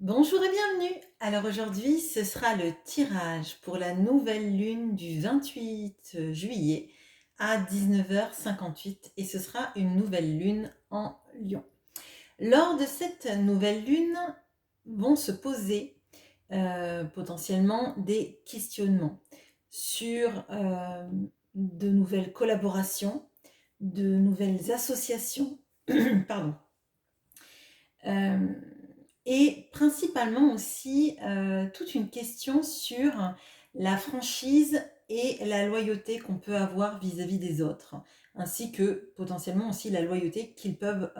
Bonjour et bienvenue. Alors aujourd'hui, ce sera le tirage pour la nouvelle lune du 28 juillet à 19h58 et ce sera une nouvelle lune en Lion. Lors de cette nouvelle lune, vont se poser potentiellement des questionnements sur de nouvelles collaborations, de nouvelles associations, pardon, euh, et principalement aussi toute une question sur la franchise et la loyauté qu'on peut avoir vis-à-vis des autres, ainsi que potentiellement aussi la loyauté qu'ils peuvent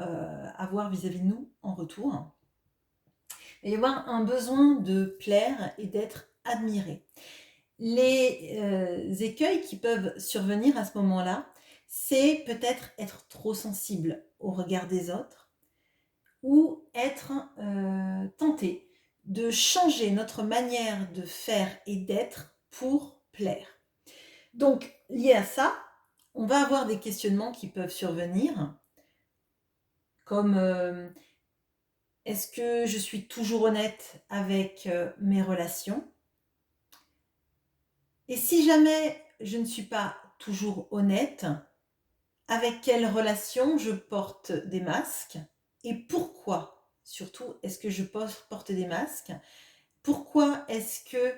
avoir vis-à-vis de nous en retour. Il va y avoir un besoin de plaire et d'être admiré. Les écueils qui peuvent survenir à ce moment-là, c'est peut-être être trop sensible au regard des autres, ou être tenté de changer notre manière de faire et d'être pour plaire. Donc, lié à ça, on va avoir des questionnements qui peuvent survenir, comme est-ce que je suis toujours honnête avec mes relations? Et si jamais je ne suis pas toujours honnête, avec quelles relations je porte des masques? Et pourquoi, surtout, est-ce que je porte des masques? Pourquoi est-ce que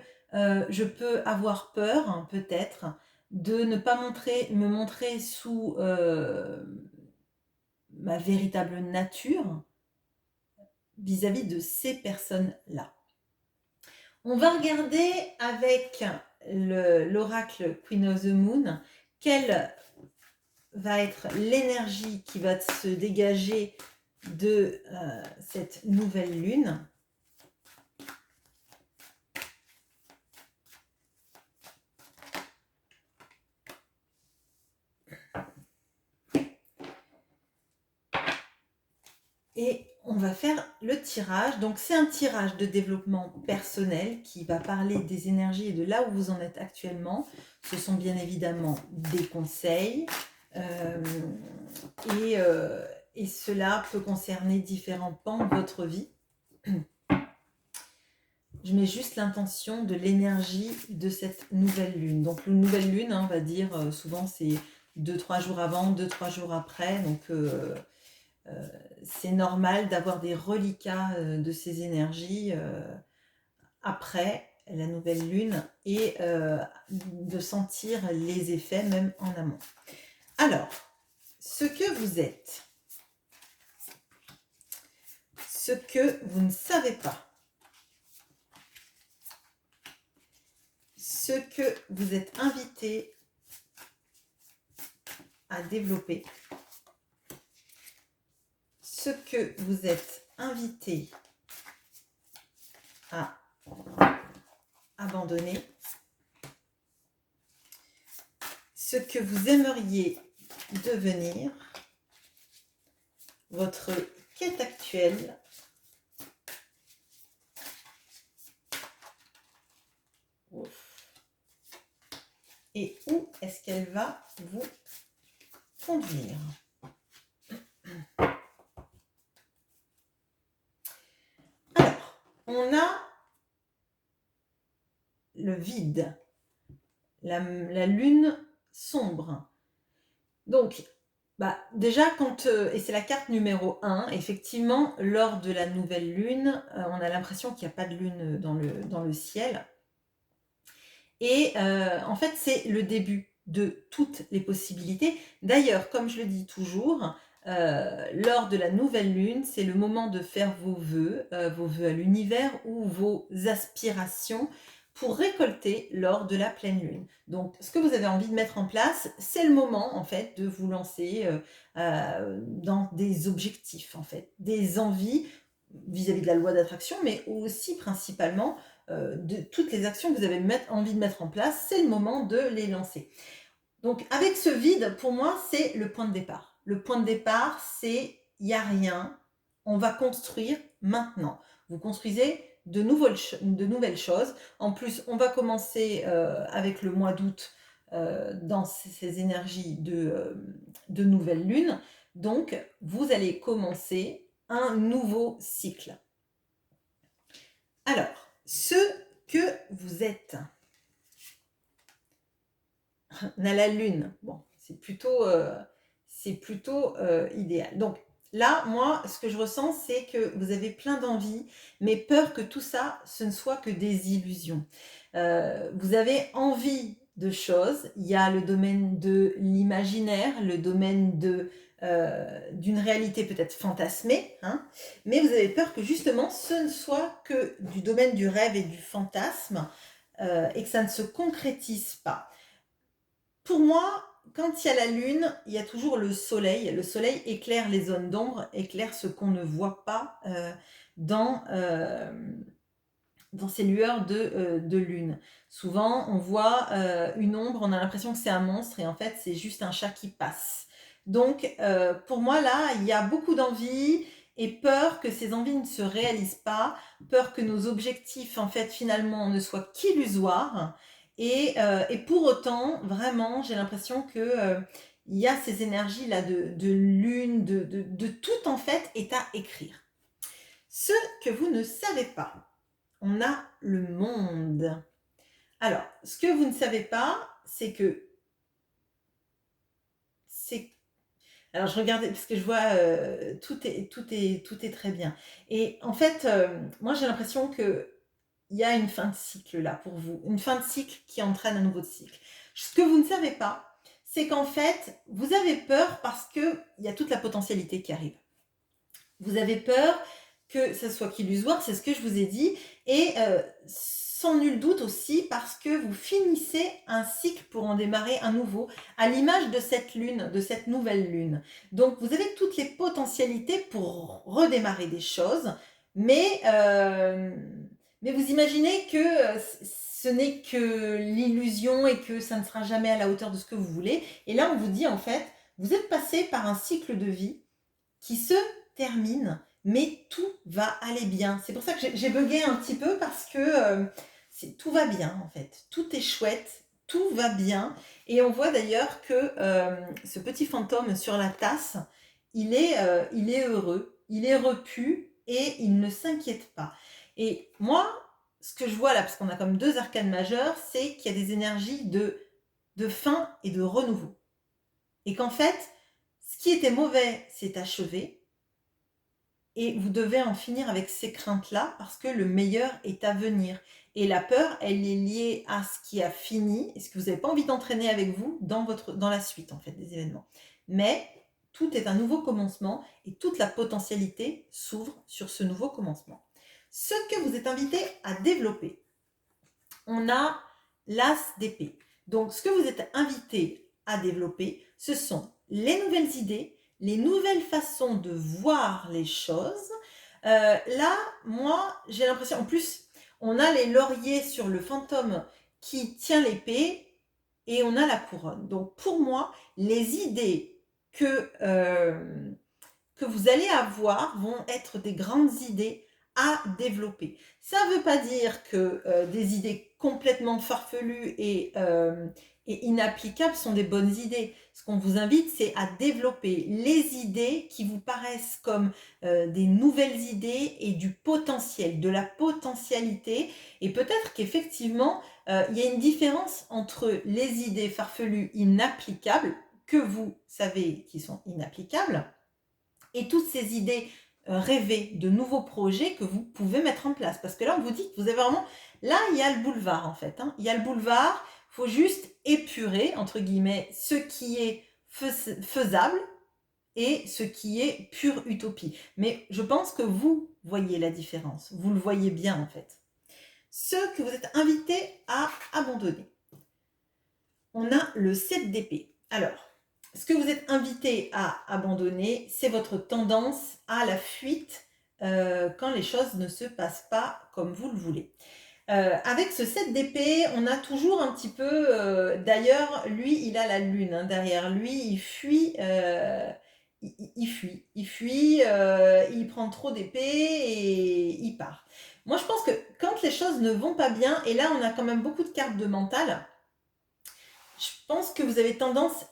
je peux avoir peur, hein, peut-être, de ne pas me montrer sous ma véritable nature vis-à-vis de ces personnes-là? On va regarder avec l'oracle Queen of the Moon quelle va être l'énergie qui va se dégager de cette nouvelle lune. Et on va faire le tirage. Donc c'est un tirage de développement personnel qui va parler des énergies et de là où vous en êtes actuellement. Ce sont bien évidemment des conseils et cela peut concerner différents pans de votre vie. Je mets juste l'intention de l'énergie de cette nouvelle lune. Donc une nouvelle lune, hein, on va dire, souvent c'est 2-3 jours avant, 2-3 jours après. Donc c'est normal d'avoir des reliquats de ces énergies après la nouvelle lune et de sentir les effets même en amont. Alors, ce que vous êtes, ce que vous ne savez pas, ce que vous êtes invité à développer, ce que vous êtes invité à abandonner, ce que vous aimeriez devenir, votre quête actuelle, et où est-ce qu'elle va vous conduire. Alors, on a le vide, la lune sombre. Donc, déjà, et c'est la carte numéro 1, effectivement, lors de la nouvelle lune, on a l'impression qu'il n'y a pas de lune dans le ciel. Et en fait, c'est le début de toutes les possibilités. D'ailleurs, comme je le dis toujours, lors de la nouvelle lune, c'est le moment de faire vos vœux à l'univers ou vos aspirations pour récolter lors de la pleine lune. Donc, ce que vous avez envie de mettre en place, c'est le moment, en fait, de vous lancer dans des objectifs, en fait, des envies vis-à-vis de la loi d'attraction, mais aussi principalement de toutes les actions que vous avez envie de mettre en place, c'est le moment de les lancer. Donc avec ce vide, pour moi, c'est le point de départ. Le point de départ, c'est il n'y a rien, on va construire maintenant. Vous construisez de nouvelles choses. En plus, on va commencer avec le mois d'août dans ces énergies de nouvelle lune. Donc, vous allez commencer un nouveau cycle. Alors, ce que vous êtes. On a la lune. Bon, c'est plutôt idéal. Donc là, moi, ce que je ressens, c'est que vous avez plein d'envie, mais peur que tout ça, ce ne soit que des illusions. Vous avez envie de choses. Il y a le domaine de l'imaginaire, le domaine d'une réalité peut-être fantasmée, hein, mais vous avez peur que justement ce ne soit que du domaine du rêve et du fantasme et que ça ne se concrétise pas. Pour moi, quand il y a la lune, il y a toujours le soleil. Le soleil éclaire les zones d'ombre, éclaire ce qu'on ne voit pas dans, euh, dans ces lueurs de lune. Souvent, on voit une ombre, on a l'impression que c'est un monstre et en fait, c'est juste un chat qui passe. Donc, pour moi, là, il y a beaucoup d'envie et peur que ces envies ne se réalisent pas, peur que nos objectifs, en fait, finalement, ne soient qu'illusoires. Et pour autant, vraiment, j'ai l'impression que il y a ces énergies-là de lune, de tout, en fait, est à écrire. Ce que vous ne savez pas, on a le monde. Alors, ce que vous ne savez pas, c'est que c'est... Alors, je regardais, parce que je vois, tout est très bien. Et en fait, moi, j'ai l'impression que il y a une fin de cycle là pour vous, une fin de cycle qui entraîne un nouveau cycle. Ce que vous ne savez pas, c'est qu'en fait, vous avez peur parce qu'il y a toute la potentialité qui arrive. Vous avez peur que ça soit qu'illusoire, c'est ce que je vous ai dit, et sans nul doute aussi parce que vous finissez un cycle pour en démarrer un nouveau, à l'image de cette lune, de cette nouvelle lune. Donc vous avez toutes les potentialités pour redémarrer des choses, mais, euh, mais vous imaginez que ce n'est que l'illusion et que ça ne sera jamais à la hauteur de ce que vous voulez. Et là, on vous dit en fait, vous êtes passé par un cycle de vie qui se termine, mais tout va aller bien. C'est pour ça que j'ai bugué un petit peu parce que tout va bien en fait. Tout est chouette, tout va bien. Et on voit d'ailleurs que ce petit fantôme sur la tasse, il est heureux, il est repu et il ne s'inquiète pas. Et moi, ce que je vois là, parce qu'on a comme deux arcanes majeures, c'est qu'il y a des énergies de fin et de renouveau. Et qu'en fait, ce qui était mauvais s'est achevé et vous devez en finir avec ces craintes-là parce que le meilleur est à venir. Et la peur, elle est liée à ce qui a fini et ce que vous n'avez pas envie d'entraîner avec vous dans la suite en fait des événements. Mais tout est un nouveau commencement et toute la potentialité s'ouvre sur ce nouveau commencement. Ce que vous êtes invité à développer, on a l'as d'épée. Donc ce que vous êtes invité à développer, ce sont les nouvelles idées, les nouvelles façons de voir les choses. Là, moi, j'ai l'impression, en plus, on a les lauriers sur le fantôme qui tient l'épée et on a la couronne. Donc pour moi, les idées que vous allez avoir vont être des grandes idées à développer. Ça ne veut pas dire que des idées complètement farfelues et inapplicables sont des bonnes idées. Ce qu'on vous invite, c'est à développer les idées qui vous paraissent comme des nouvelles idées et du potentiel, de la potentialité. Et peut-être qu'effectivement, il y a une différence entre les idées farfelues inapplicables, que vous savez qui sont inapplicables, et toutes ces idées rêvées de nouveaux projets que vous pouvez mettre en place. Parce que là, on vous dit que vous avez vraiment... Là, il y a le boulevard, en fait. Hein. Il y a le boulevard, il faut juste épurer, entre guillemets, ce qui est faisable et ce qui est pure utopie. Mais je pense que vous voyez la différence. Vous le voyez bien, en fait. Ce que vous êtes invité à abandonner. On a le 7 d'épée. Alors, ce que vous êtes invité à abandonner, c'est votre tendance à la fuite quand les choses ne se passent pas comme vous le voulez. Avec ce 7 d'épée, on a toujours un petit peu... D'ailleurs, lui, il a la lune hein, derrière lui, il fuit... il fuit, il prend trop d'épée et il part. Moi, je pense que quand les choses ne vont pas bien, et là, on a quand même beaucoup de cartes de mental, je pense que vous avez tendance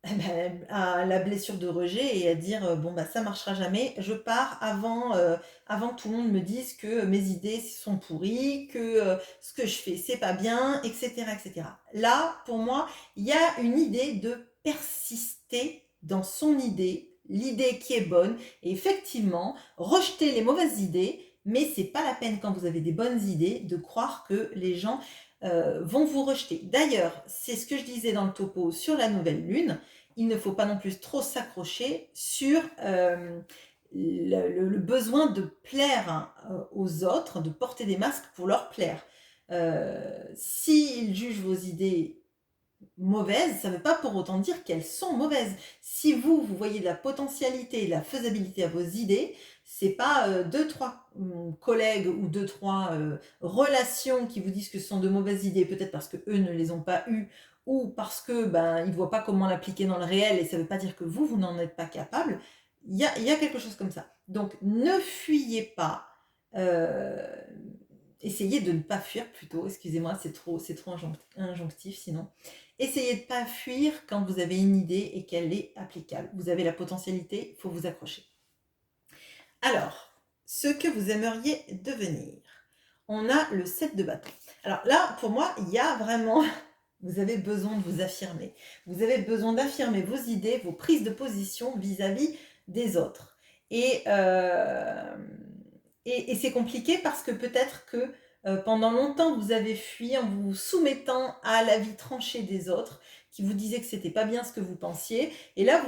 à la blessure de rejet et à dire, «Bon, bah, ça marchera jamais, je pars avant que tout le monde me dise que mes idées sont pourries, que, ce que je fais, c'est pas bien» et cetera et cetera. Là, pour moi, il y a une idée de persister dans son idée, l'idée qui est bonne et effectivement, rejeter les mauvaises idées, mais c'est pas la peine quand vous avez des bonnes idées de croire que les gens, vont vous rejeter. D'ailleurs, c'est ce que je disais dans le topo sur la nouvelle lune, il ne faut pas non plus trop s'accrocher sur le besoin de plaire aux autres, de porter des masques pour leur plaire. S'ils jugent vos idées mauvaises, ça ne veut pas pour autant dire qu'elles sont mauvaises. Si vous voyez de la potentialité et de la faisabilité à vos idées, c'est pas 2-3 collègues ou 2-3 relations qui vous disent que ce sont de mauvaises idées, peut-être parce que eux ne les ont pas eues ou parce que ben, ils ne voient pas comment l'appliquer dans le réel et ça ne veut pas dire que vous n'en êtes pas capable. Il y a quelque chose comme ça. Donc ne fuyez pas. euh, Essayez de ne pas fuir plutôt, excusez-moi, c'est trop injonctif sinon. Essayez de ne pas fuir quand vous avez une idée et qu'elle est applicable. Vous avez la potentialité, il faut vous accrocher. Alors, ce que vous aimeriez devenir. On a le 7 de bâton. Alors là, pour moi, il y a vraiment, vous avez besoin de vous affirmer. Vous avez besoin d'affirmer vos idées, vos prises de position vis-à-vis des autres. Et c'est compliqué parce que peut-être que pendant longtemps, vous avez fui en vous soumettant à l'avis tranché des autres qui vous disaient que c'était pas bien ce que vous pensiez. Et là,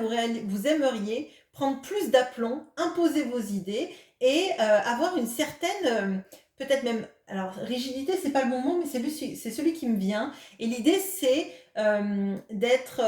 vous aimeriez prendre plus d'aplomb, imposer vos idées et avoir une certaine, peut-être même, alors rigidité, c'est pas le bon mot, mais c'est celui qui me vient. Et l'idée, c'est d'être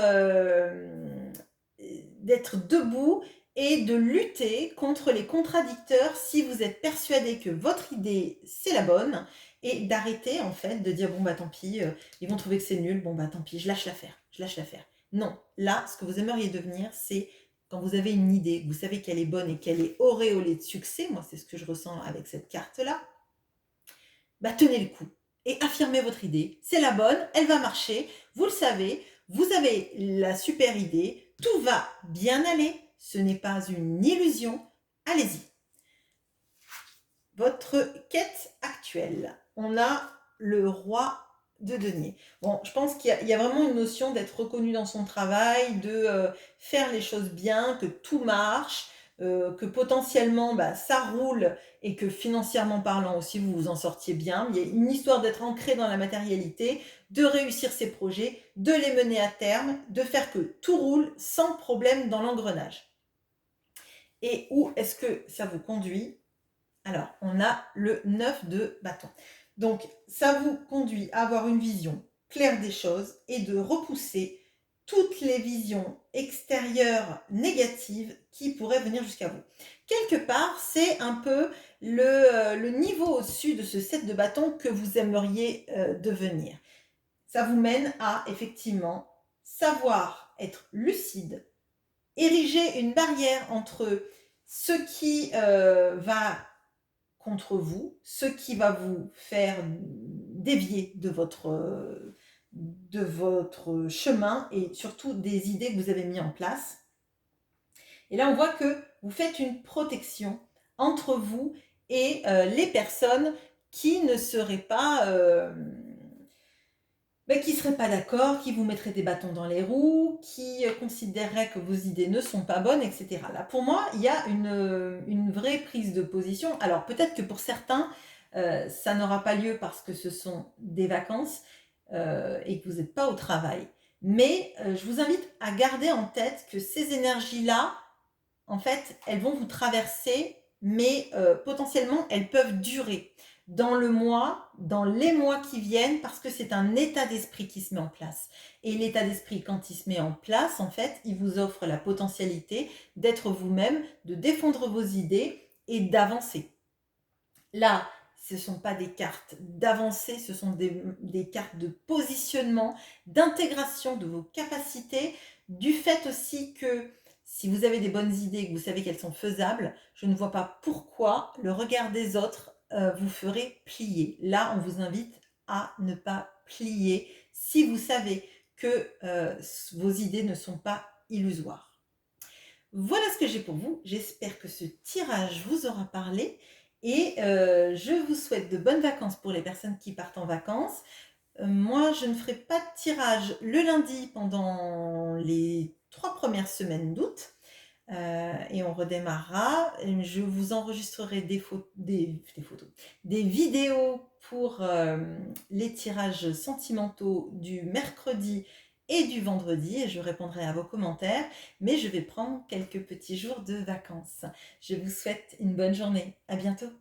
debout et de lutter contre les contradicteurs si vous êtes persuadé que votre idée c'est la bonne et d'arrêter en fait de dire bon bah tant pis, ils vont trouver que c'est nul, bon bah tant pis, je lâche l'affaire. Non, là ce que vous aimeriez devenir c'est quand vous avez une idée, vous savez qu'elle est bonne et qu'elle est auréolée de succès, moi c'est ce que je ressens avec cette carte là, bah tenez le coup et affirmez votre idée, c'est la bonne, elle va marcher, vous le savez, vous avez la super idée, tout va bien aller, ce n'est pas une illusion, allez-y. Votre quête actuelle, on a le roi de denier. Bon, je pense qu'il y a vraiment une notion d'être reconnu dans son travail, de faire les choses bien, que tout marche, que potentiellement bah, ça roule et que financièrement parlant aussi vous vous en sortiez bien. Il y a une histoire d'être ancré dans la matérialité, de réussir ses projets, de les mener à terme, de faire que tout roule sans problème dans l'engrenage. Et où est-ce que ça vous conduit? Alors, on a le 9 de bâton. Donc, ça vous conduit à avoir une vision claire des choses et de repousser toutes les visions extérieures négatives qui pourraient venir jusqu'à vous. Quelque part, c'est un peu le niveau au-dessus de ce 7 de bâton que vous aimeriez devenir. Ça vous mène à, effectivement, savoir être lucide, ériger une barrière entre ce qui va contre vous, ce qui va vous faire dévier de votre chemin et surtout des idées que vous avez mis en place. Et là, on voit que vous faites une protection entre vous et les personnes qui ne seraient pas qui ne seraient pas d'accord, qui vous mettraient des bâtons dans les roues, qui considéreraient que vos idées ne sont pas bonnes, etc. Là, pour moi, il y a une vraie prise de position. Alors, peut-être que pour certains, ça n'aura pas lieu parce que ce sont des vacances et que vous n'êtes pas au travail. Mais je vous invite à garder en tête que ces énergies-là, en fait, elles vont vous traverser, mais potentiellement, elles peuvent durer dans le mois, dans les mois qui viennent, parce que c'est un état d'esprit qui se met en place. Et l'état d'esprit, quand il se met en place, en fait, il vous offre la potentialité d'être vous-même, de défendre vos idées et d'avancer. Là, ce ne sont pas des cartes d'avancée, ce sont des cartes de positionnement, d'intégration de vos capacités, du fait aussi que si vous avez des bonnes idées et que vous savez qu'elles sont faisables, je ne vois pas pourquoi le regard des autres vous ferait plier. Là, on vous invite à ne pas plier si vous savez que vos idées ne sont pas illusoire. Voilà ce que j'ai pour vous. J'espère que ce tirage vous aura parlé et je vous souhaite de bonnes vacances pour les personnes qui partent en vacances. Moi, je ne ferai pas de tirage le lundi pendant les 3 premières semaines d'août. Et on redémarrera. Je vous enregistrerai des photos, des vidéos pour les tirages sentimentaux du mercredi et du vendredi et je répondrai à vos commentaires, mais je vais prendre quelques petits jours de vacances. Je vous souhaite une bonne journée. À bientôt.